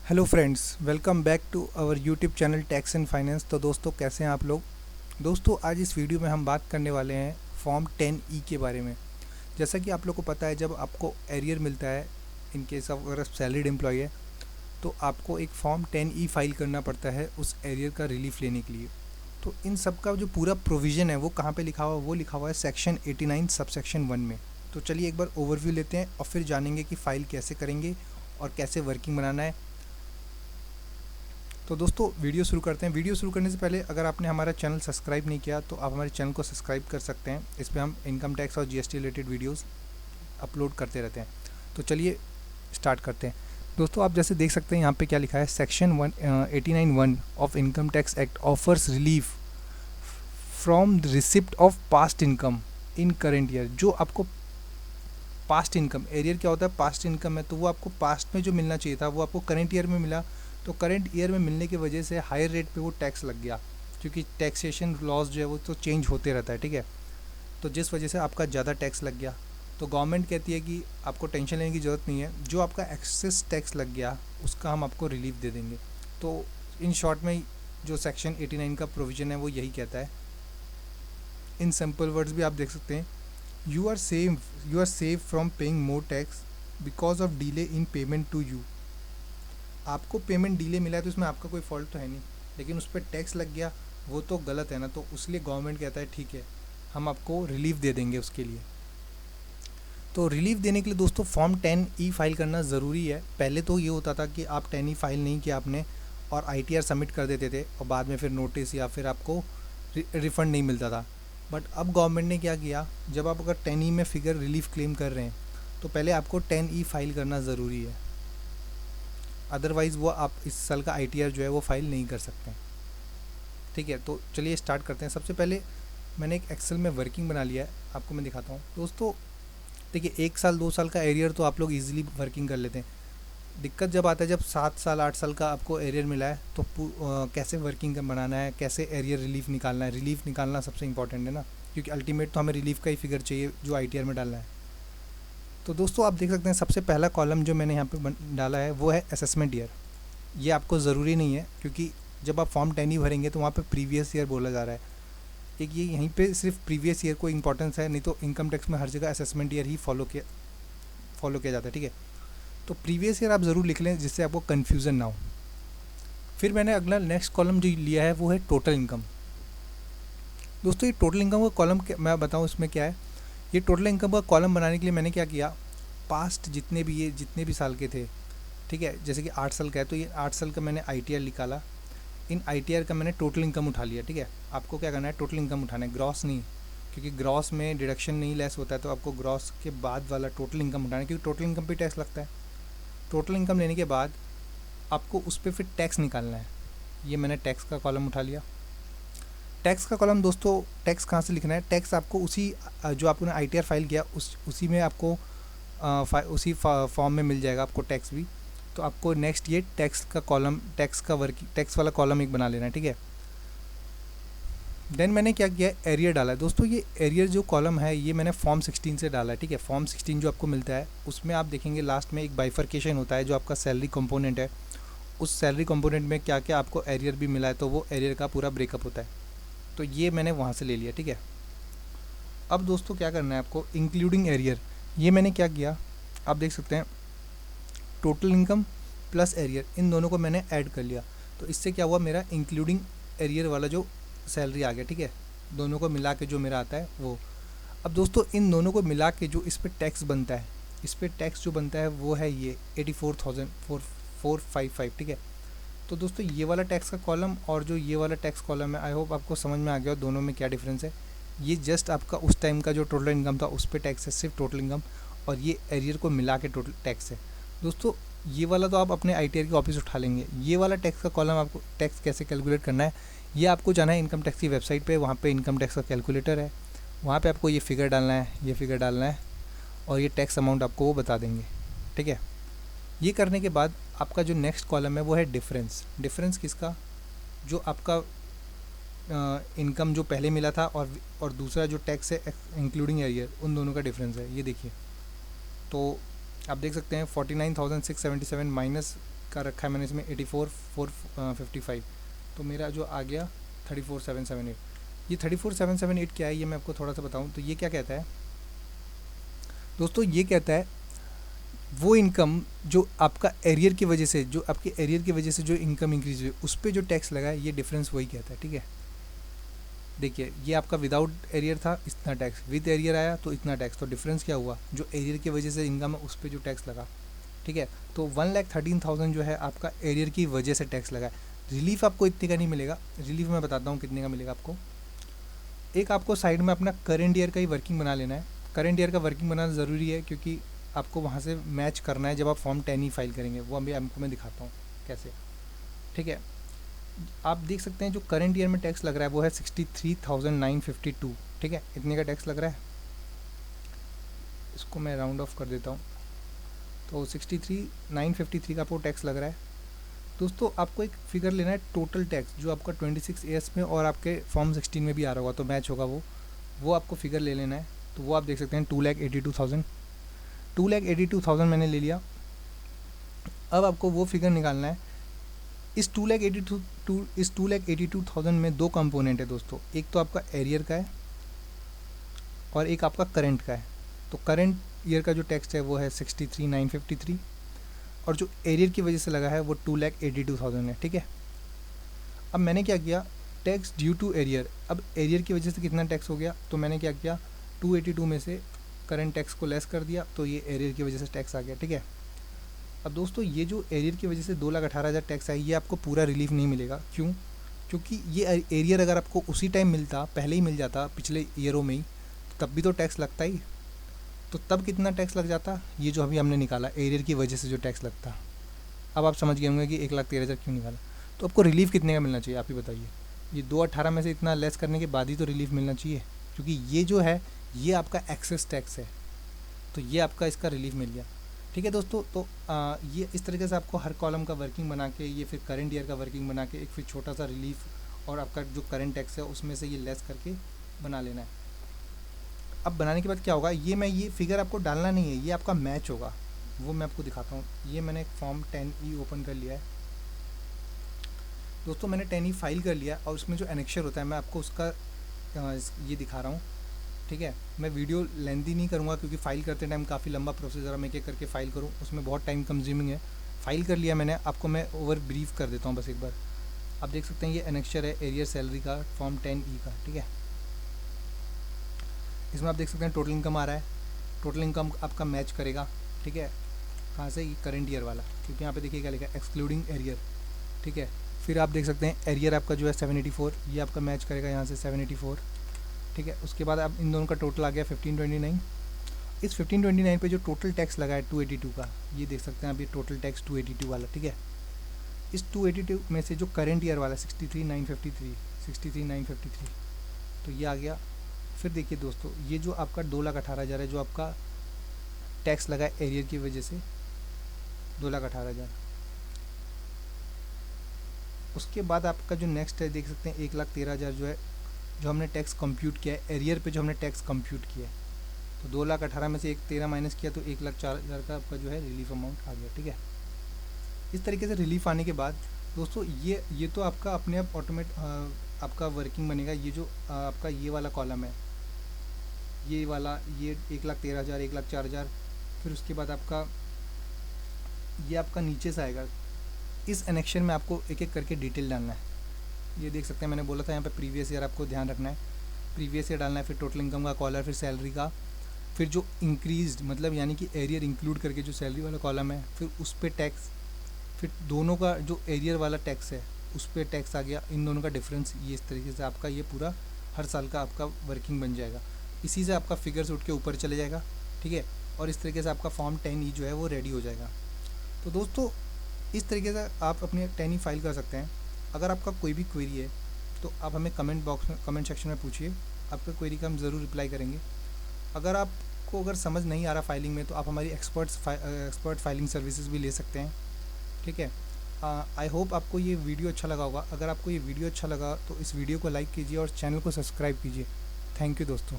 Hello friends, welcome back to our YouTube channel tax and finance. तो दोस्तों, कैसे हैं आप लोग। दोस्तों, आज इस वीडियो में हम बात करने वाले हैं फॉर्म 10E के बारे में। जैसा कि आप लोग को पता है, जब आपको एरियर मिलता है इन केस ऑफ अगर सैलरीड एम्प्लॉय है, तो आपको एक फॉर्म 10E फाइल करना पड़ता है उस एरियर का रिलीफ लेने के लिए। तो इन सब का जो पूरा प्रोविज़न है वो कहाँ पे लिखा हुआ है, वो लिखा हुआ है सेक्शन 89 सबसेक्शन 1 में। तो चलिए एक बार ओवरव्यू लेते हैं और फिर जानेंगे कि फ़ाइल कैसे करेंगे और कैसे वर्किंग बनाना है। तो दोस्तों, वीडियो शुरू करते हैं। वीडियो शुरू करने से पहले अगर आपने हमारा चैनल सब्सक्राइब नहीं किया तो आप हमारे चैनल को सब्सक्राइब कर सकते हैं। इस पर हम इनकम टैक्स और जीएसटी रिलेटेड वीडियोस अपलोड करते रहते हैं। तो चलिए स्टार्ट करते हैं। दोस्तों, आप जैसे देख सकते हैं यहाँ पे क्या लिखा है, section 89(1) of income tax act offers relief from receipt of past income in current year. जो आपको पास्ट इनकम, एरियर क्या होता है, पास्ट इनकम है, तो वो आपको पास्ट में जो मिलना चाहिए था वो आपको करेंट ईयर में मिला। तो करंट ईयर में मिलने की वजह से हायर रेट पे वो टैक्स लग गया, क्योंकि टैक्सेशन लॉज जो है वो तो चेंज होते रहता है, ठीक है। तो जिस वजह से आपका ज़्यादा टैक्स लग गया, तो गवर्नमेंट कहती है कि आपको टेंशन लेने की ज़रूरत नहीं है, जो आपका एक्सेस टैक्स लग गया उसका हम आपको रिलीफ दे देंगे। तो इन शॉर्ट में जो सेक्शन 89 का प्रोविज़न है वो यही कहता है। इन सिंपल वर्ड्स भी आप देख सकते हैं, you are save from paying more tax because of delay in payment to you. आपको पेमेंट डिले मिला है तो इसमें आपका कोई फॉल्ट तो है नहीं, लेकिन उस पर टैक्स लग गया, वो तो गलत है ना। तो उसलिए गवर्नमेंट कहता है ठीक है, हम आपको रिलीफ दे देंगे उसके लिए। तो रिलीफ देने के लिए दोस्तों फॉर्म 10E फाइल करना ज़रूरी है। पहले तो ये होता था कि आप 10E फाइल नहीं किया आपने और ITR सबमिट कर देते थे और बाद में फिर नोटिस या फिर आपको रिफ़ंड नहीं मिलता था। बट अब गवर्नमेंट ने क्या किया, जब आप अगर 10E में फिगर रिलीफ क्लेम कर रहे हैं तो पहले आपको 10E फाइल करना ज़रूरी है, अदरवाइज़ वो आप इस साल का ITR जो है वो फाइल नहीं कर सकते, ठीक है। तो चलिए स्टार्ट करते हैं। सबसे पहले मैंने एक एक्सेल में वर्किंग बना लिया है, आपको मैं दिखाता हूँ। दोस्तों देखिए, 1 साल 2 साल का एरियर तो आप लोग इजीली वर्किंग कर लेते हैं। दिक्कत जब आता है जब 7 साल 8 साल का आपको एरियर मिला है, तो कैसे वर्किंग बनाना है, कैसे एरियर रिलीफ निकालना है। रिलीफ निकालना सबसे इंपॉर्टेंट है ना, क्योंकि अल्टीमेट तो हमें रिलीफ का ही फिगर चाहिए जो ITR में डालना है। तो दोस्तों आप देख सकते हैं, सबसे पहला कॉलम जो मैंने यहाँ पे डाला है वो है असेसमेंट ईयर। ये आपको ज़रूरी नहीं है, क्योंकि जब आप फॉर्म 10 ही भरेंगे तो वहाँ पे प्रीवियस ईयर बोला जा रहा है। एक ये यहीं पे सिर्फ प्रीवियस ईयर को इंपॉर्टेंस है, नहीं तो इनकम टैक्स में हर जगह असेसमेंट ईयर ही फॉलो किया जाता है, ठीक है। तो प्रीवियस ईयर आप ज़रूर लिख लें, जिससे आपको कन्फ्यूज़न ना हो। फिर मैंने अगला नेक्स्ट कॉलम जो लिया है वो है टोटल इनकम। दोस्तों, ये टोटल इनकम का कॉलम मैं बताऊँ इसमें क्या है। ये टोटल इनकम का कॉलम बनाने के लिए मैंने क्या किया, पास्ट जितने भी साल के थे, ठीक है, जैसे कि 8 साल का है तो ये 8 साल का मैंने ITR निकाला। इन ITR का मैंने टोटल इनकम उठा लिया, ठीक है। आपको क्या करना है, टोटल इनकम उठाना है, ग्रॉस नहीं, क्योंकि ग्रॉस में डिडक्शन नहीं लेस होता है। तो आपको ग्रॉस के बाद वाला टोटल इनकम उठाना है, क्योंकि टोटल इनकम पे टैक्स लगता है। टोटल इनकम लेने के बाद आपको उस पर फिर टैक्स निकालना है। ये मैंने टैक्स का कॉलम उठा लिया। टैक्स का कॉलम दोस्तों, टैक्स कहाँ से लिखना है, टैक्स आपको उसी जो आपने ITR फाइल किया उसी में आपको उसी फॉर्म में मिल जाएगा आपको टैक्स भी। तो आपको नेक्स्ट ये टैक्स का कॉलम, टैक्स वाला कॉलम एक बना लेना है, ठीक है। देन मैंने क्या किया, एरियर डाला है। दोस्तों, ये एरियर जो कॉलम है ये मैंने फॉर्म 16 से डाला है, ठीक है। फॉर्म 16 जो आपको मिलता है उसमें आप देखेंगे लास्ट में एक बाइफर्केशन होता है, जो आपका सैलरी कंपोनेंट है। उस सैलरी कंपोनेंट में क्या क्या आपको एरियर भी मिला है, तो वो एरियर का पूरा ब्रेकअप होता है। तो ये मैंने वहाँ से ले लिया, ठीक है। अब दोस्तों क्या करना है आपको, इंक्लूडिंग एरियर। ये मैंने क्या किया, आप देख सकते हैं, टोटल इनकम प्लस एरियर, इन दोनों को मैंने ऐड कर लिया। तो इससे क्या हुआ, मेरा इंक्लूडिंग एरियर वाला जो सैलरी आ गया, ठीक है। दोनों को मिला के जो मेरा आता है वो। अब दोस्तों, इन दोनों को मिला के जो इस पर टैक्स बनता है, इस पर टैक्स जो बनता है वो है ये 84,455, ठीक है। तो दोस्तों, ये वाला टैक्स का कॉलम और जो ये वाला टैक्स कॉलम है, आई होप आपको समझ में आ गया दोनों में क्या डिफरेंस है। ये जस्ट आपका उस टाइम का जो टोटल इनकम था उस पर टैक्स है, सिर्फ टोटल इनकम, और ये एरियर को मिला के टोटल टैक्स है। दोस्तों, ये वाला तो आप अपने ITR के ऑफिस उठा लेंगे। ये वाला टैक्स का कॉलम आपको टैक्स कैसे कैलकुलेट करना है, ये आपको जाना है इनकम टैक्स की वेबसाइट पे। वहाँ पे इनकम टैक्स का कैलकुलेटर है, वहाँ पे आपको ये फिगर डालना है, ये फिगर डालना है, और ये टैक्स अमाउंट आपको वो बता देंगे, ठीक है। ये करने के बाद आपका जो नेक्स्ट कॉलम है वो है डिफरेंस। डिफरेंस किसका, जो आपका इनकम जो पहले मिला था और दूसरा जो टैक्स है इंक्लूडिंग एरियर, उन दोनों का डिफरेंस है। ये देखिए, तो आप देख सकते हैं 49,677 माइनस का रखा है मैंने इसमें 84,455, तो मेरा जो आ गया 34,778। ये 34,778 क्या है ये मैं आपको थोड़ा सा बताऊं। तो ये क्या कहता है दोस्तों, ये कहता है वो इनकम जो आपका एरियर की वजह से, जो आपके एरियर की वजह से जो इनकम इंक्रीज हुई उस पर जो टैक्स लगा है, ये डिफरेंस वही कहता है। ठीक है, देखिए ये आपका विदाउट एरियर था इतना टैक्स, विद एरियर आया तो इतना टैक्स, तो डिफरेंस क्या हुआ, जो एरियर की वजह से इनकम है उस पर जो टैक्स लगा। ठीक है, तो 1,13,000 जो है आपका एरियर की वजह से टैक्स लगा है। रिलीफ आपको इतने का नहीं मिलेगा, रिलीफ मैं बताता हूँ कितने का मिलेगा आपको। एक आपको साइड में अपना करंट ईयर का ही वर्किंग बना लेना है। करंट ईयर का वर्किंग बनाना ज़रूरी है क्योंकि आपको वहाँ से मैच करना है जब आप फॉर्म 10 ही फाइल करेंगे, वो अभी आपको मैं दिखाता हूँ कैसे। ठीक है, आप देख सकते हैं जो करंट ईयर में टैक्स लग रहा है वो है 63,952। ठीक है, इतने का टैक्स लग रहा है। इसको मैं राउंड ऑफ कर देता हूँ, तो 63,953 का आपको टैक्स लग रहा है। दोस्तों आपको एक फिगर लेना है टोटल टैक्स जो आपका 26 AS में और आपके फॉर्म 16 में भी आ रहा होगा, तो मैच होगा वो आपको फिगर ले लेना है। तो वो आप देख सकते हैं 2,82,000 मैंने ले लिया। अब आपको वो फिगर निकालना है। इस 2,82,000 में दो कंपोनेंट है दोस्तों, एक तो आपका एरियर का है और एक आपका करंट का है। तो करंट ईयर का जो टैक्स है वो है 63,953 और जो एरियर की वजह से लगा है वो 2,82,000 है। ठीक है, अब मैंने क्या किया, टैक्स ड्यू टू एरियर, अब एरियर की वजह से कितना टैक्स हो गया, तो मैंने क्या किया 282 में से करंट टैक्स को लेस कर दिया, तो ये एरियर की वजह से टैक्स आ गया। ठीक है, अब दोस्तों ये जो एरियर की वजह से 2,18,000 टैक्स आई, ये आपको पूरा रिलीफ नहीं मिलेगा। क्यों? क्योंकि ये एरियर अगर आपको उसी टाइम मिलता, पहले ही मिल जाता पिछले ईयरों में ही, तब भी तो टैक्स लगता ही। तो तब कितना टैक्स लग जाता, ये जो अभी हमने निकाला एरियर की वजह से जो टैक्स लगता। अब आप समझ गए होंगे कि 1,13,000 क्यों निकाला। तो आपको रिलीफ कितने का मिलना चाहिए आप ही बताइए। ये 218 में से इतना लेस करने के बाद ही तो रिलीफ मिलना चाहिए, क्योंकि ये जो है ये आपका एक्सेस टैक्स है, तो ये आपका इसका रिलीफ मिल गया। ठीक है दोस्तों, तो ये इस तरीके से आपको हर कॉलम का वर्किंग बना के, ये फिर करंट ईयर का वर्किंग बना के, एक फिर छोटा सा रिलीफ और आपका जो करंट टैक्स है उसमें से ये लेस करके बना लेना है। अब बनाने के बाद क्या होगा, ये फिगर आपको डालना नहीं है, ये आपका मैच होगा, वो मैं आपको दिखाता हूँ। ये मैंने फॉर्म 10E ओपन कर लिया है दोस्तों, मैंने 10E फाइल कर लिया और उसमें जो एनेक्शर होता है मैं आपको उसका ये दिखा रहा हूँ। ठीक है, मैं वीडियो लेंथी नहीं करूँगा क्योंकि फ़ाइल करते टाइम काफ़ी लंबा प्रोसीजर है, मैं एक करके फ़ाइल करूँ उसमें बहुत टाइम कंज्यूमिंग है। फ़ाइल कर लिया मैंने, आपको मैं ओवर ब्रीफ कर देता हूँ बस एक बार। आप देख सकते हैं ये एनेक्शर है एरियर सैलरी का फॉर्म 10E का। ठीक है, इसमें आप देख सकते हैं टोटल इनकम आ रहा है, टोटल इनकम आपका मैच करेगा। ठीक है, कहाँ से, करंट ईयर वाला, क्योंकि यहाँ पे देखिए क्या लिखा है, एक्सक्लूडिंग एरियर। ठीक है, फिर आप देख सकते हैं एरियर आपका जो है 784, ये आपका मैच करेगा यहाँ से 784। ठीक है, उसके बाद अब इन दोनों का टोटल आ गया 1529। इस 1529 पे जो टोटल टैक्स लगा है 282 का, ये देख सकते हैं अभी टोटल टैक्स 282 वाला। ठीक है, इस 282 में से जो करंट ईयर वाला 63,953, तो ये आ गया। फिर देखिए दोस्तों, ये जो आपका 2,18,000 है जो आपका टैक्स लगा है एरियर की वजह से, 2,18,000। उसके बाद आपका जो नेक्स्ट है देख सकते हैं 1,13,000 जो है, जो हमने टैक्स कंप्यूट किया है एरियर पे, जो हमने टैक्स कंप्यूट किया है, तो 2,18,000 में से 1,13,000 माइनस किया तो 1,04,000 का आपका जो है रिलीफ अमाउंट आ गया। ठीक है, इस तरीके से रिलीफ आने के बाद दोस्तों ये तो आपका अपने आप आपका वर्किंग बनेगा। ये जो आपका ये वाला कॉलम है, ये वाला, ये 1,13,000, 1,04,000, फिर उसके बाद आपका ये आपका नीचे से आएगा। इस एनेक्शन में आपको एक एक करके डिटेल डालना है। ये देख सकते हैं मैंने बोला था यहाँ पे प्रीवियस ईयर आपको ध्यान रखना है, प्रीवियस ईयर डालना है, फिर टोटल इनकम का कॉलम, फिर सैलरी का, फिर जो इंक्रीज्ड मतलब यानी कि एरियर इंक्लूड करके जो सैलरी वाला कॉलम है, फिर उस पर टैक्स, फिर दोनों का जो एरियर वाला टैक्स है उस पर टैक्स आ गया, इन दोनों का डिफरेंस। ये इस तरीके से आपका ये पूरा हर साल का आपका वर्किंग बन जाएगा। इसी से आपका फिगर्स उठ के ऊपर चले जाएगा। ठीक है, और इस तरीके से आपका फॉर्म 10E जो है वो रेडी हो जाएगा। तो दोस्तों इस तरीके से आप अपने 10E फाइल कर सकते हैं। अगर आपका कोई भी क्वेरी है तो आप हमें कमेंट बॉक्स में, कमेंट सेक्शन में पूछिए, आपका क्वेरी का हम ज़रूर रिप्लाई करेंगे। अगर समझ नहीं आ रहा फाइलिंग में तो आप हमारी एक्सपर्ट फाइलिंग सर्विसेज भी ले सकते हैं। ठीक है, आई होप आपको ये वीडियो अच्छा लगा होगा। अगर आपको ये वीडियो अच्छा लगा तो इस वीडियो को लाइक कीजिए और चैनल को सब्सक्राइब कीजिए। थैंक यू दोस्तों।